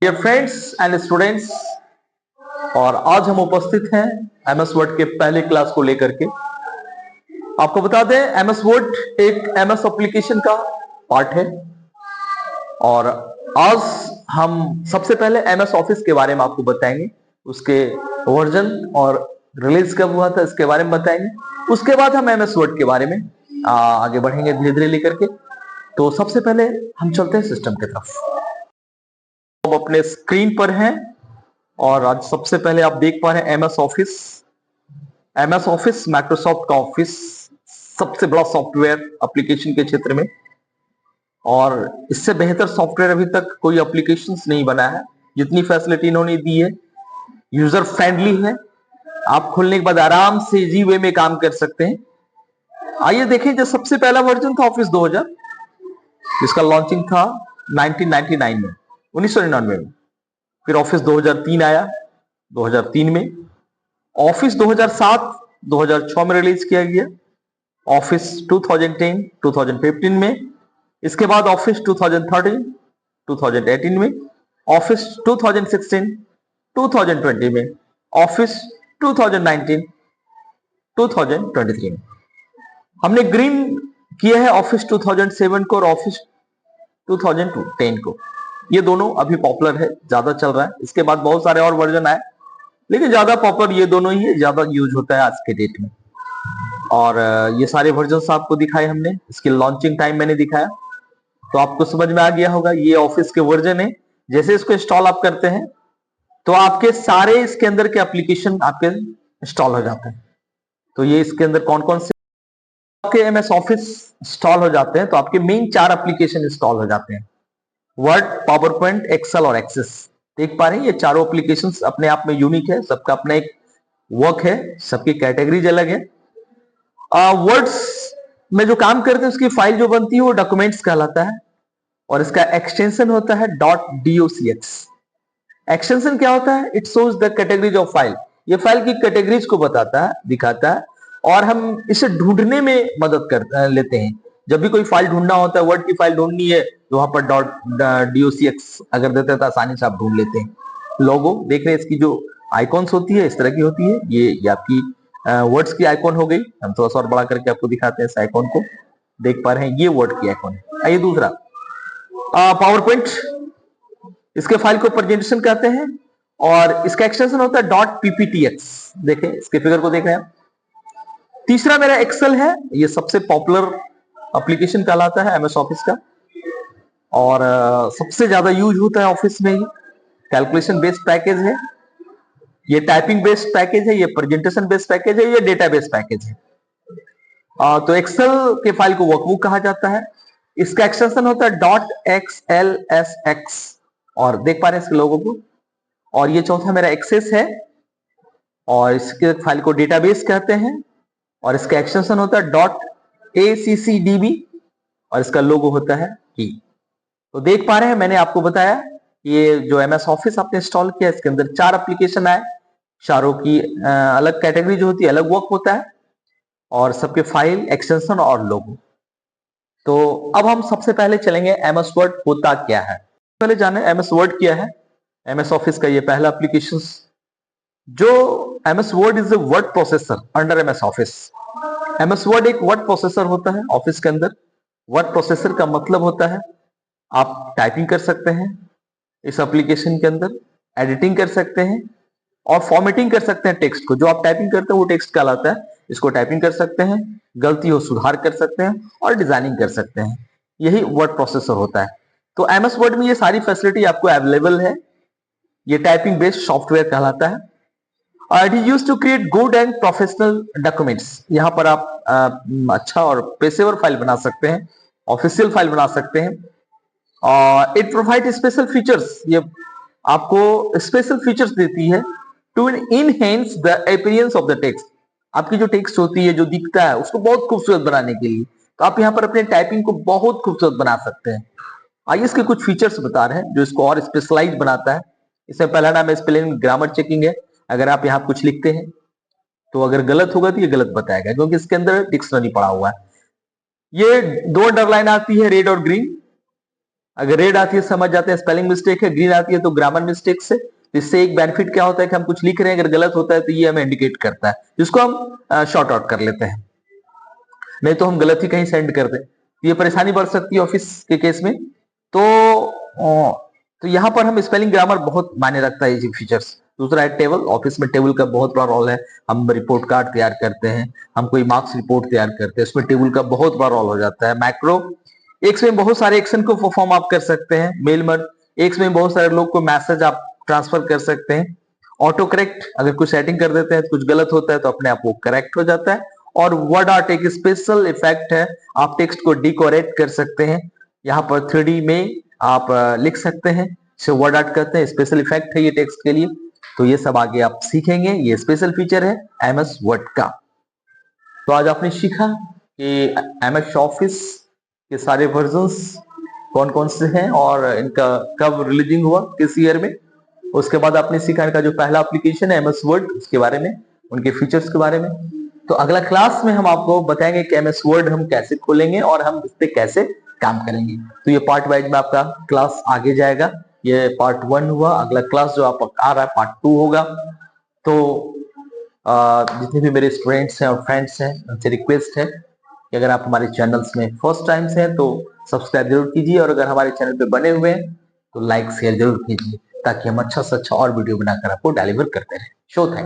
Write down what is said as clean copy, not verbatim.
Dear friends and students, और आज हम उपस्थित हैं एमएस वर्ड के पहले क्लास को लेकर के। आपको बता दें, एमएस वर्ड एक एमएस एप्लीकेशन का पार्ट है और आज हम सबसे पहले एमएस ऑफिस के बारे में आपको बताएंगे। उसके वर्जन और रिलीज कब हुआ था इसके बारे में बताएंगे। उसके बाद हम एमएस वर्ड के बारे में आगे बढ़ेंगे धीरे धीरे लेकर के। तो सबसे पहले हम चलते हैं सिस्टम की तरफ। हम अपने स्क्रीन पर हैं और आज सबसे पहले आप देख पा रहे हैं MS office. MS office Microsoft का ऑफिस सबसे बड़ा सॉफ्टवेयर एप्लीकेशन के क्षेत्र में, और इससे बेहतर सॉफ्टवेयर अभी तक कोई एप्लीकेशंस नहीं बना है। जितनी फैसिलिटी इन्होंने दी है, यूजर फ्रेंडली है। आप खोलने के बाद आराम से इजी वे में काम कर सकते हैं। आइए देखें, जो सबसे पहला वर्जन था ऑफिस 2000, जिसका लॉन्चिंग था 1999 में, 1999 में। फिर ऑफिस 2003 आया 2003 में। ऑफिस 2007 2006 में रिलीज किया गया। ऑफिस 2010 2015 में। इसके बाद ऑफिस 2013 2018 में। ऑफिस 2016 2020 में। ऑफिस 2019 2023 में। हमने ग्रीन किया है ऑफिस 2007 को और ऑफिस 2010 को। ये दोनों अभी पॉपुलर है, ज्यादा चल रहा है। इसके बाद बहुत सारे और वर्जन आए, लेकिन ज्यादा पॉपुलर ये दोनों ही है, ज्यादा यूज होता है आज के डेट में। और ये सारे वर्जन आपको दिखाए हमने, इसके लॉन्चिंग टाइम मैंने दिखाया, तो आपको समझ में आ गया होगा ये ऑफिस के वर्जन है। जैसे इसको इंस्टॉल आप करते हैं तो आपके सारे इसके अंदर के एप्लीकेशन आपके इंस्टॉल हो जाते हैं। तो ये इसके अंदर कौन कौन से आपके एमएस ऑफिस इंस्टॉल हो जाते हैं, तो आपके मेन 4 एप्लीकेशन इंस्टॉल हो जाते हैं: वर्ड, पावर पॉइंट, एक्सेल और एक्सेस। देख पा रहे हैं ये चारों एप्लीकेशंस अपने आप में यूनिक है, सबका अपना एक वर्क है, सबकी कैटेगरीज अलग है। वर्ड्स में जो काम करते हैं उसकी फाइल जो बनती है वो डॉक्यूमेंट्स कहलाता है, और इसका एक्सटेंशन होता है .docx। एक्सटेंशन क्या होता है? It shows the categories of file. ये फाइल की कैटेगरीज को बताता है, दिखाता है, और हम इसे ढूंढने में मदद कर लेते हैं। जब भी कोई फाइल ढूंढना होता है, वर्ड की फाइल ढूंढनी है, तो वहां पर .docx अगर देते हैं तो आसानी से आप ढूंढ लेते हैं। लोगो देख रहे हैं, इसकी जो आइकॉन्स होती है इस तरह की होती है। ये आपकी वर्ड्स की आइकॉन हो गई। हम थोड़ा सा और बड़ा करके आपको दिखाते हैं इस आइकॉन को। देख पा रहे हैं ये वर्ड की आइकॉन है। आइए दूसरा, पावर पॉइंट, इसके फाइल को प्रेजेंटेशन कहते हैं, और इसका एक्सटेंशन होता है .pptx। देखें इसके फिगर को देख रहे हैं। तीसरा मेरा एक्सेल है, ये सबसे पॉपुलर एप्लीकेशन कहलाता है एमएस ऑफिस का, और सबसे ज्यादा यूज होता है ऑफिस में। ये कैलकुलेशन बेस्ड पैकेज है, ये टाइपिंग बेस्ड पैकेज है, ये प्रेजेंटेशन बेस्ड पैकेज है, ये डेटा बेस्ड पैकेज है। तो एक्सेल के फाइल को वर्कबुक कहा जाता है। इसका एक्सटेंशन होता है .xlsx, और देख पा रहे हैं इसके लोगों को। और ये चौथा मेरा एक्सेस है, और इसके फाइल को डेटाबेस कहते हैं, और इसका एक्सटेंशन होता है .accdb, और इसका लोगो होता है की। तो देख पा रहे हैं, मैंने आपको बताया ये जो एमएस ऑफिस आपने इंस्टॉल किया, इसके अंदर 4 एप्लीकेशन आए। चारों की अलग कैटेगरी जो होती है, अलग वर्क होता है, और सबके फाइल, एक्सटेंशन और लोगो। तो अब हम सबसे पहले चलेंगे एमएस वर्ड होता क्या है। पहले जाने एमएस वर्ड क्या है। एमएस ऑफिस का ये पहला एप्लीकेशन, जो MS word is a word processor under MS office. MS word एक वर्ड प्रोसेसर होता है ऑफिस के अंदर। वर्ड प्रोसेसर का मतलब होता है आप टाइपिंग कर सकते हैं इस एप्लीकेशन के अंदर, एडिटिंग कर सकते हैं, और फॉर्मेटिंग कर सकते हैं टेक्स्ट को। जो आप टाइपिंग करते हैं वो टेक्स्ट कहलाता है, इसको टाइपिंग कर सकते हैं, गलती हो सुधार कर सकते हैं, और डिजाइनिंग कर सकते हैं। यही वर्ड प्रोसेसर होता है। तो एमएस वर्ड में ये सारी फैसिलिटी आपको अवेलेबल है। ये टाइपिंग बेस्ड सॉफ्टवेयर कहलाता है। It is used to create good and professional documents. यहाँ पर आप अच्छा और पेशेवर फाइल बना सकते हैं, ऑफिशियल फाइल बना सकते हैं। इट प्रोवाइड स्पेशल फीचर्स, ये आपको स्पेशल फीचर्स देती है to enhance the appearance of the text. आपकी जो टेक्स्ट होती है, जो दिखता है, उसको बहुत खूबसूरत बनाने के लिए तो आप यहाँ पर अपने टाइपिंग को बहुत खूबसूरत बना सकते हैं। आइए इसके कुछ फीचर्स बता रहे हैं जो इसको और स्पेशलाइज बनाता है। इसमें पहला नाम है स्पेलिंग ग्रामर चेकिंग है। अगर आप यहाँ कुछ लिखते हैं तो अगर गलत होगा तो ये गलत बताएगा, क्योंकि इसके अंदर डिक्शनरी पड़ा हुआ है। ये 2 अंडरलाइन आती है, रेड और ग्रीन। अगर रेड आती है समझ जाते हैं स्पेलिंग मिस्टेक है, ग्रीन आती है तो ग्रामर मिस्टेक से। इससे एक बेनिफिट क्या होता है कि हम कुछ लिख रहे हैं, अगर गलत होता है तो ये हमें इंडिकेट करता है, जिसको हम शॉर्ट आउट कर लेते हैं, नहीं तो हम गलत ही कहीं सेंड कर दें, ये परेशानी बढ़ सकती है ऑफिस के केस में। तो यहाँ पर हम स्पेलिंग ग्रामर बहुत मायने रखता है ये फीचर्स। दूसरा है टेबल, ऑफिस में टेबल का बहुत बड़ा रोल है। हम रिपोर्ट कार्ड तैयार करते हैं, हम कोई मार्क्स रिपोर्ट तैयार करते हैं, उसमें टेबल का बहुत बड़ा रोल हो जाता है। मैक्रो, एक्स में बहुत सारे एक्शन को परफॉर्म आप कर सकते हैं। मेल मर्ज, एक्स में बहुत सारे लोग को मैसेज आप ट्रांसफर कर सकते हैं। ऑटो करेक्ट, अगर कुछ सेटिंग कर देते हैं तो कुछ गलत होता है तो अपने आप वो करेक्ट हो जाता है। और वर्ड आर्ट एक स्पेशल इफेक्ट है, आप टेक्स्ट को डिकोरेट कर सकते हैं। यहाँ पर 3D में आप लिख सकते हैं, इसे वर्ड आर्ट कहते हैं, स्पेशल इफेक्ट है ये टेक्स्ट के लिए। तो ये सब आगे आप सीखेंगे, ये स्पेशल फीचर है एमएस वर्ड का। तो आज आपने सीखा कि एमएस ऑफिस के सारे वर्जन्स कौन कौन से हैं और इनका कब रिलीजिंग हुआ, किस ईयर में। उसके बाद आपने सीखा इनका जो पहला एप्लीकेशन है एमएस वर्ड, उसके बारे में, उनके फीचर्स के बारे में। तो अगला क्लास में हम आपको बताएंगे कि एमएस वर्ड हम कैसे खोलेंगे और हम इस पे कैसे काम करेंगे। तो ये पार्ट वाइज में आपका क्लास आगे जाएगा। ये पार्ट 1 हुआ, अगला क्लास जो आप आ रहा है पार्ट 2 होगा। तो जितने भी मेरे स्टूडेंट्स हैं और फ्रेंड्स हैं, उनसे रिक्वेस्ट है कि अगर आप हमारे चैनल्स में फर्स्ट टाइम से हैं तो सब्सक्राइब जरूर कीजिए, और अगर हमारे चैनल पे बने हुए हैं तो लाइक शेयर जरूर कीजिए, ताकि हम अच्छा से अच्छा और वीडियो बनाकर आपको डिलीवर करते रहें। Show thank